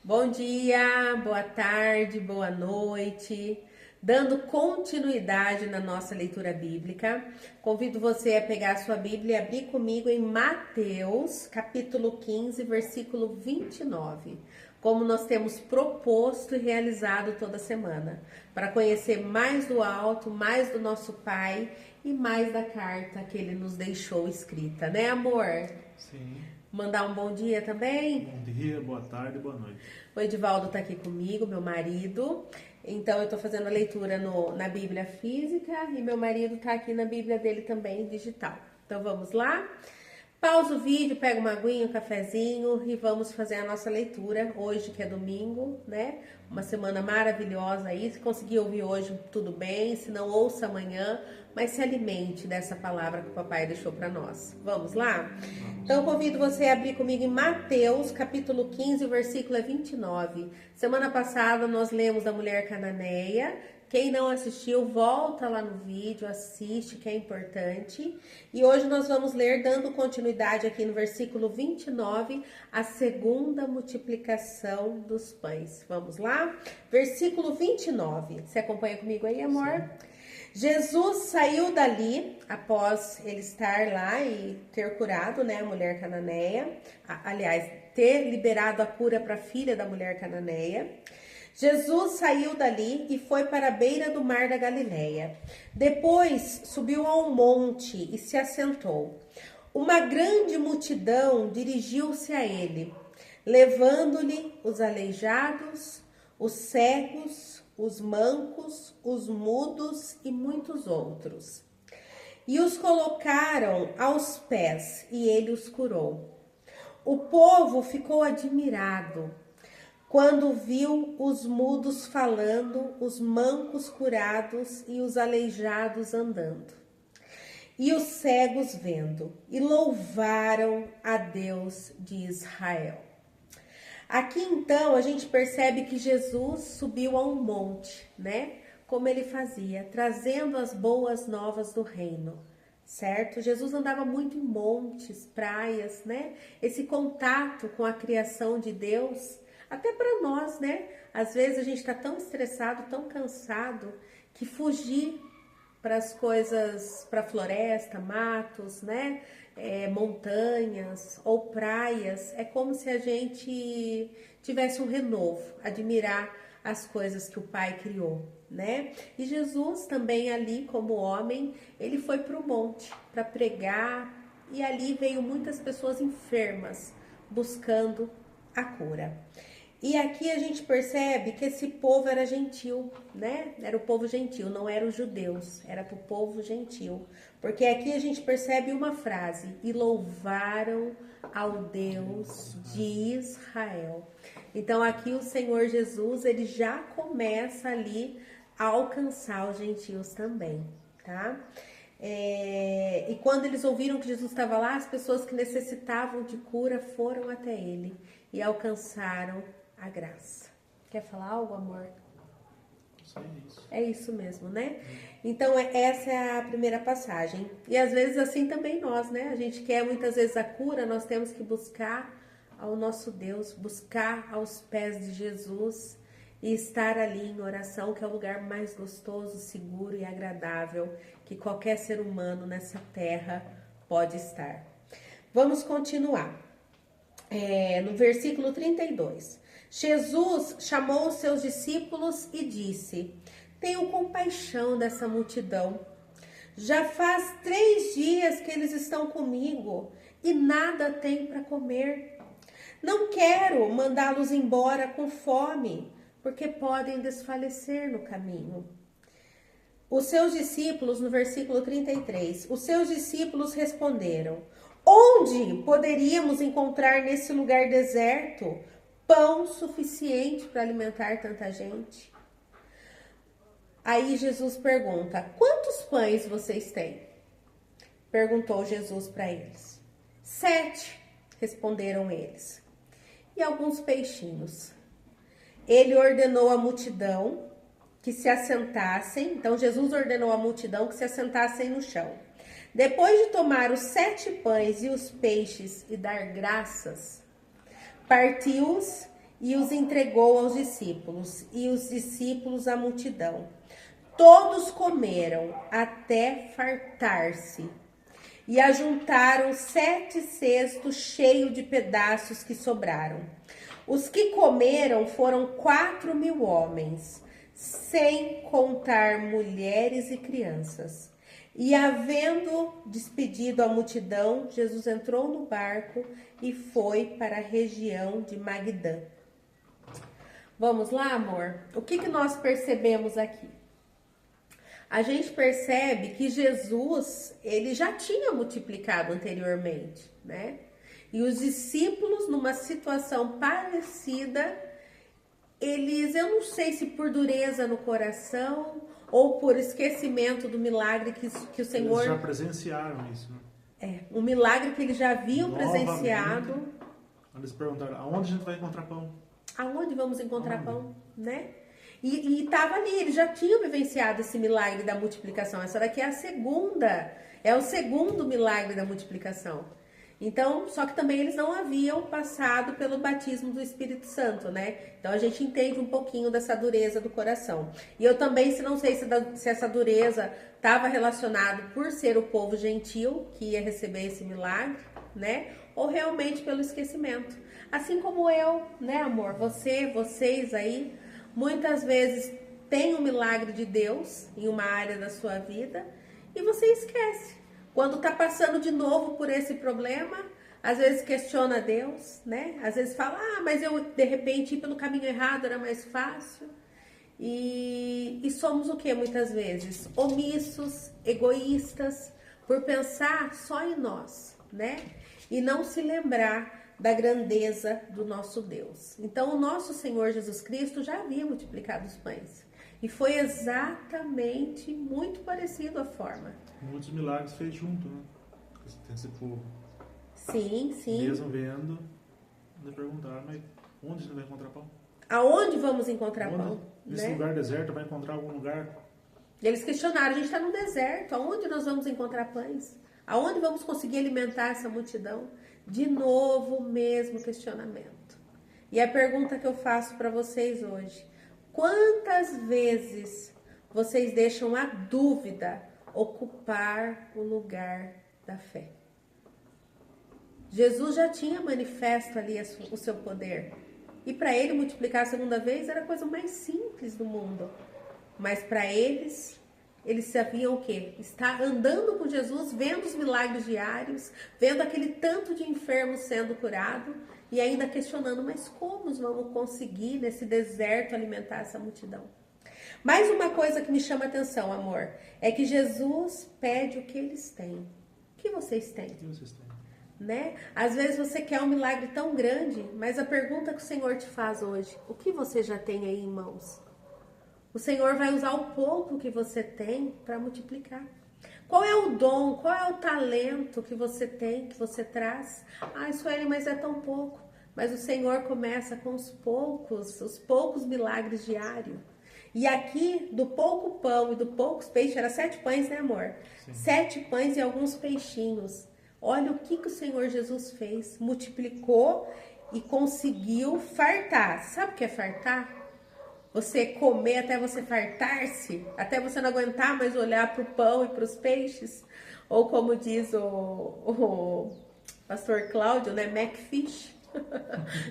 Bom dia, boa tarde, boa noite. Dando continuidade na nossa leitura bíblica, convido você a pegar a sua Bíblia e abrir comigo em Mateus, capítulo 15, versículo 29. Como nós temos proposto e realizado toda semana, para conhecer mais do alto, mais do nosso Pai e mais da carta que Ele nos deixou escrita, né, amor? Sim. Mandar um bom dia também? Bom dia, boa tarde, boa noite. O Edivaldo está aqui comigo, meu marido. Então eu estou fazendo a leitura na Bíblia física e meu marido está aqui na Bíblia dele também, digital. Então vamos lá? Pausa o vídeo, pega uma aguinha, um cafezinho e vamos fazer a nossa leitura hoje, que é domingo, né? Uma semana maravilhosa aí. Se conseguir ouvir hoje, tudo bem. Se não, ouça amanhã, mas se alimente dessa palavra que o papai deixou para nós. Vamos lá? Então, convido você a abrir comigo em Mateus, capítulo 15, o versículo é 29. Semana passada nós lemos a mulher cananeia. Quem não assistiu, volta lá no vídeo, assiste, que é importante. E hoje nós vamos ler, dando continuidade aqui no versículo 29, a segunda multiplicação dos pães. Vamos lá? Versículo 29. Você acompanha comigo aí, amor? Sim. Jesus saiu dali, após ele estar lá e ter curado, né, a mulher cananeia. Aliás, ter liberado a cura para a filha da mulher cananeia. Jesus saiu dali e foi para a beira do mar da Galileia. Depois subiu a um monte e se assentou. Uma grande multidão dirigiu-se a ele, levando-lhe os aleijados, os cegos, os mancos, os mudos e muitos outros. E os colocaram aos pés, e ele os curou. O povo ficou admirado quando viu os mudos falando, os mancos curados e os aleijados andando, e os cegos vendo, e louvaram a Deus de Israel. Aqui então a gente percebe que Jesus subiu a um monte, né? Como ele fazia, trazendo as boas novas do reino, certo? Jesus andava muito em montes, praias, né? Esse contato com a criação de Deus. Até para nós, né? Às vezes a gente está tão estressado, tão cansado, que fugir para as coisas, para floresta, matos, né? Montanhas ou praias, é como se a gente tivesse um renovo, admirar as coisas que o Pai criou, né? E Jesus também ali, como homem, ele foi para o monte para pregar e ali veio muitas pessoas enfermas buscando a cura. E aqui a gente percebe que esse povo era gentil, né? Era o povo gentil, não eram os judeus, era para o povo gentil. Porque aqui a gente percebe uma frase, e louvaram ao Deus de Israel. Então aqui o Senhor Jesus, ele já começa ali a alcançar os gentios também, tá? E quando eles ouviram que Jesus estava lá, as pessoas que necessitavam de cura foram até ele e alcançaram a graça. Quer falar algo, amor? É isso mesmo, né? Então, essa é a primeira passagem. E às vezes assim também nós, né? A gente quer muitas vezes a cura, nós temos que buscar ao nosso Deus, buscar aos pés de Jesus e estar ali em oração, que é o lugar mais gostoso, seguro e agradável que qualquer ser humano nessa terra pode estar. Vamos continuar. No versículo 32. Jesus chamou os seus discípulos e disse: tenho compaixão dessa multidão. Já faz 3 dias que eles estão comigo e nada têm para comer. Não quero mandá-los embora com fome, porque podem desfalecer no caminho. Os seus discípulos, no versículo 33, os seus discípulos responderam: onde poderíamos encontrar nesse lugar deserto pão suficiente para alimentar tanta gente? Aí Jesus pergunta: quantos pães vocês têm? Perguntou Jesus para eles. 7, responderam eles. E alguns peixinhos. Ele ordenou à multidão que se assentassem. Então Jesus ordenou à multidão que se assentassem no chão. Depois de tomar os 7 pães e os peixes e dar graças, partiu-os e os entregou aos discípulos, e os discípulos à multidão. Todos comeram até fartar-se, e ajuntaram 7 cestos cheios de pedaços que sobraram. Os que comeram foram 4.000 homens, sem contar mulheres e crianças. E havendo despedido a multidão, Jesus entrou no barco e foi para a região de Magdã. Vamos lá, amor? O que nós percebemos aqui? A gente percebe que Jesus, ele já tinha multiplicado anteriormente, né? E os discípulos, numa situação parecida, eles, eu não sei se por dureza no coração ou por esquecimento do milagre que o Senhor... Eles já presenciaram isso, né? Um milagre que eles já haviam Novamente, presenciado. Eles perguntaram, aonde a gente vai encontrar pão? Aonde vamos encontrar pão, né? E estava ali, eles já tinham vivenciado esse milagre da multiplicação. Essa daqui é o segundo milagre da multiplicação. Então, só que também eles não haviam passado pelo batismo do Espírito Santo, né? Então a gente entende um pouquinho dessa dureza do coração. E eu também não sei se essa dureza estava relacionada por ser o povo gentil que ia receber esse milagre, né? Ou realmente pelo esquecimento. Assim como eu, né, amor? Vocês aí, muitas vezes tem um milagre de Deus em uma área da sua vida e você esquece. Quando tá passando de novo por esse problema, às vezes questiona Deus, né? Às vezes fala, mas eu de repente ir pelo caminho errado era mais fácil. E somos o que muitas vezes? Omissos, egoístas, por pensar só em nós, né? E não se lembrar da grandeza do nosso Deus. Então, o nosso Senhor Jesus Cristo já havia multiplicado os pães. E foi exatamente muito parecido a forma. Muitos milagres feitos junto, né? Esse povo. Sim. Mesmo vendo, eles perguntaram, mas onde a gente vai encontrar pão? Aonde vamos encontrar pão? Nesse lugar deserto, vai encontrar algum lugar? Eles questionaram, a gente está no deserto, aonde nós vamos encontrar pães? Aonde vamos conseguir alimentar essa multidão? De novo, o mesmo questionamento. E a pergunta que eu faço para vocês hoje: quantas vezes vocês deixam a dúvida ocupar o lugar da fé? Jesus já tinha manifesto ali o seu poder. E para ele multiplicar a segunda vez era a coisa mais simples do mundo. Mas para eles sabiam o quê? Estar andando com Jesus, vendo os milagres diários, vendo aquele tanto de enfermos sendo curado e ainda questionando, mas como vamos conseguir nesse deserto alimentar essa multidão? Mais uma coisa que me chama a atenção, amor, é que Jesus pede o que eles têm. O que vocês têm? O que vocês têm? Né? Às vezes você quer um milagre tão grande, mas a pergunta que o Senhor te faz hoje: o que você já tem aí em mãos? O Senhor vai usar o pouco que você tem para multiplicar. Qual é o dom, qual é o talento que você tem, que você traz? Sueli, mas é tão pouco. Mas o Senhor começa com os poucos milagres diários. E aqui, do pouco pão e do poucos peixes, era 7 pães, né, amor? Sim. 7 pães e alguns peixinhos. Olha o que o Senhor Jesus fez. Multiplicou e conseguiu fartar. Sabe o que é fartar? Você comer até você fartar-se, até você não aguentar mais olhar para o pão e para os peixes. Ou como diz o pastor Cláudio, né, Macfish.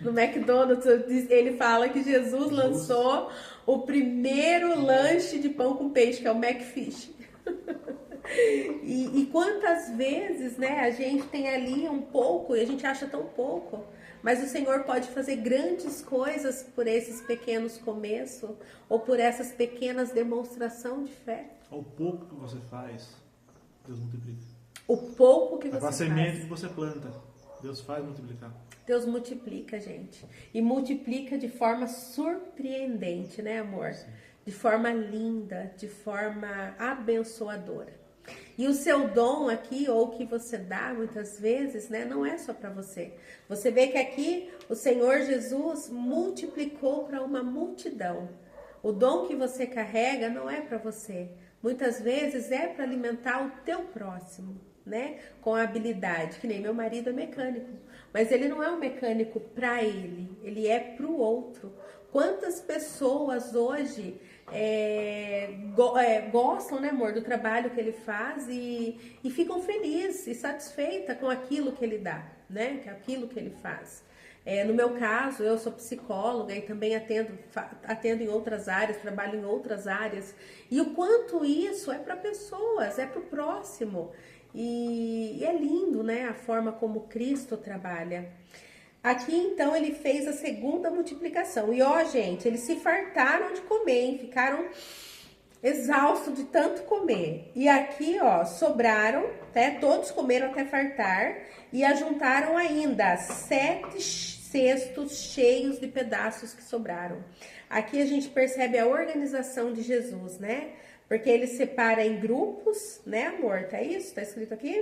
No McDonald's, ele fala que Jesus lançou o primeiro lanche de pão com peixe, que é o Macfish. E quantas vezes, né, a gente tem ali um pouco e a gente acha tão pouco, mas o Senhor pode fazer grandes coisas por esses pequenos começos ou por essas pequenas demonstrações de fé. O pouco que você faz, Deus multiplica. O pouco que você faz. A semente que você planta, Deus faz multiplicar. Deus multiplica, gente. E multiplica de forma surpreendente, né, amor? Sim. De forma linda, de forma abençoadora. E o seu dom aqui, ou o que você dá muitas vezes, né, não é só para você. Você vê que aqui o Senhor Jesus multiplicou para uma multidão. O dom que você carrega não é para você. Muitas vezes é para alimentar o teu próximo, né? Com a habilidade, que nem meu marido é mecânico. mas ele não é um mecânico para ele é para o outro. Quantas pessoas hoje gostam, né, amor, do trabalho que ele faz e ficam felizes e satisfeitas com aquilo que ele dá, né, com aquilo que ele faz. No meu caso, eu sou psicóloga e também atendo em outras áreas, trabalho em outras áreas. E o quanto isso é para pessoas, é para o próximo. E é lindo, né, a forma como Cristo trabalha. Aqui, então, ele fez a segunda multiplicação. E, ó, gente, eles se fartaram de comer, hein? Ficaram exaustos de tanto comer. E aqui, ó, sobraram, né? Todos comeram até fartar e ajuntaram ainda 7 cestos cheios de pedaços que sobraram. Aqui a gente percebe a organização de Jesus, né? Porque ele separa em grupos, né, amor? Tá isso? Tá escrito aqui?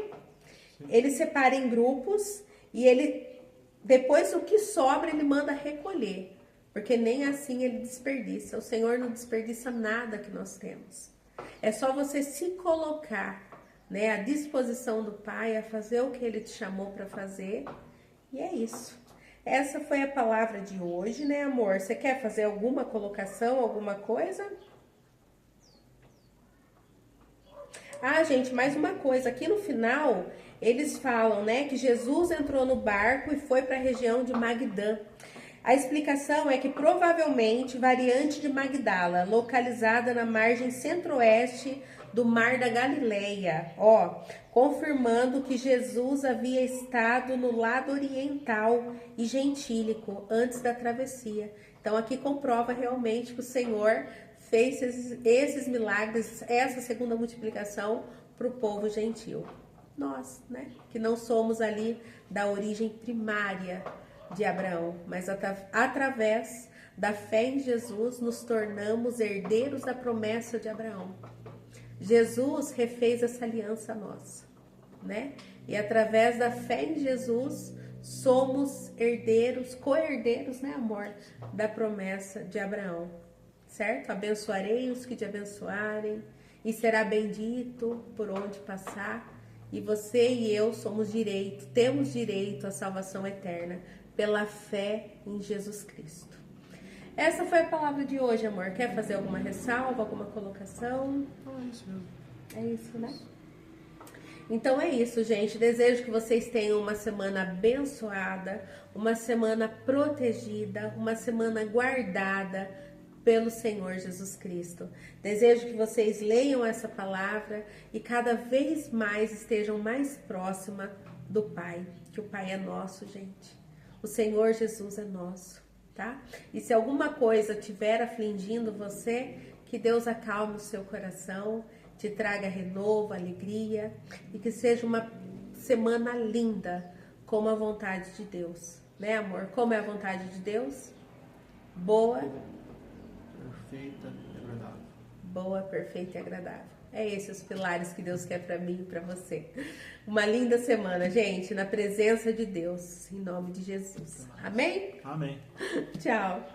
Sim. Ele separa em grupos e depois o que sobra ele manda recolher. Porque nem assim ele desperdiça. O Senhor não desperdiça nada que nós temos. É só você se colocar, né, à disposição do Pai, a fazer o que ele te chamou para fazer. E é isso. Essa foi a palavra de hoje, né, amor? Você quer fazer alguma colocação, alguma coisa? Ah, gente, mais uma coisa. Aqui no final, eles falam, né, que Jesus entrou no barco e foi para a região de Magdã. A explicação é que provavelmente variante de Magdala, localizada na margem centro-oeste do Mar da Galileia, confirmando que Jesus havia estado no lado oriental e gentílico antes da travessia. Então aqui comprova realmente que o Senhor fez esses milagres, essa segunda multiplicação para o povo gentil. Nós, né, que não somos ali da origem primária de Abraão, mas através da fé em Jesus nos tornamos herdeiros da promessa de Abraão. Jesus refez essa aliança nossa, né? E através da fé em Jesus somos herdeiros, co-herdeiros, né, amor, da promessa de Abraão, certo? Abençoarei os que te abençoarem e será bendito por onde passar. E você e eu temos direito à salvação eterna pela fé em Jesus Cristo. Essa foi a palavra de hoje, amor. Quer fazer alguma ressalva, alguma colocação? É isso mesmo. É isso, né? Então é isso, gente. Desejo que vocês tenham uma semana abençoada, uma semana protegida, uma semana guardada pelo Senhor Jesus Cristo. Desejo que vocês leiam essa palavra e cada vez mais estejam mais próxima do Pai, que o Pai é nosso, gente. O Senhor Jesus é nosso, tá? E se alguma coisa estiver afligindo você, que Deus acalme o seu coração, te traga renovo, alegria e que seja uma semana linda, como a vontade de Deus, né, amor? Como é a vontade de Deus? Boa, perfeita e agradável. Boa, perfeita e agradável. É esses os pilares que Deus quer para mim e para você. Uma linda semana, gente, na presença de Deus, em nome de Jesus. Amém? Amém. Tchau.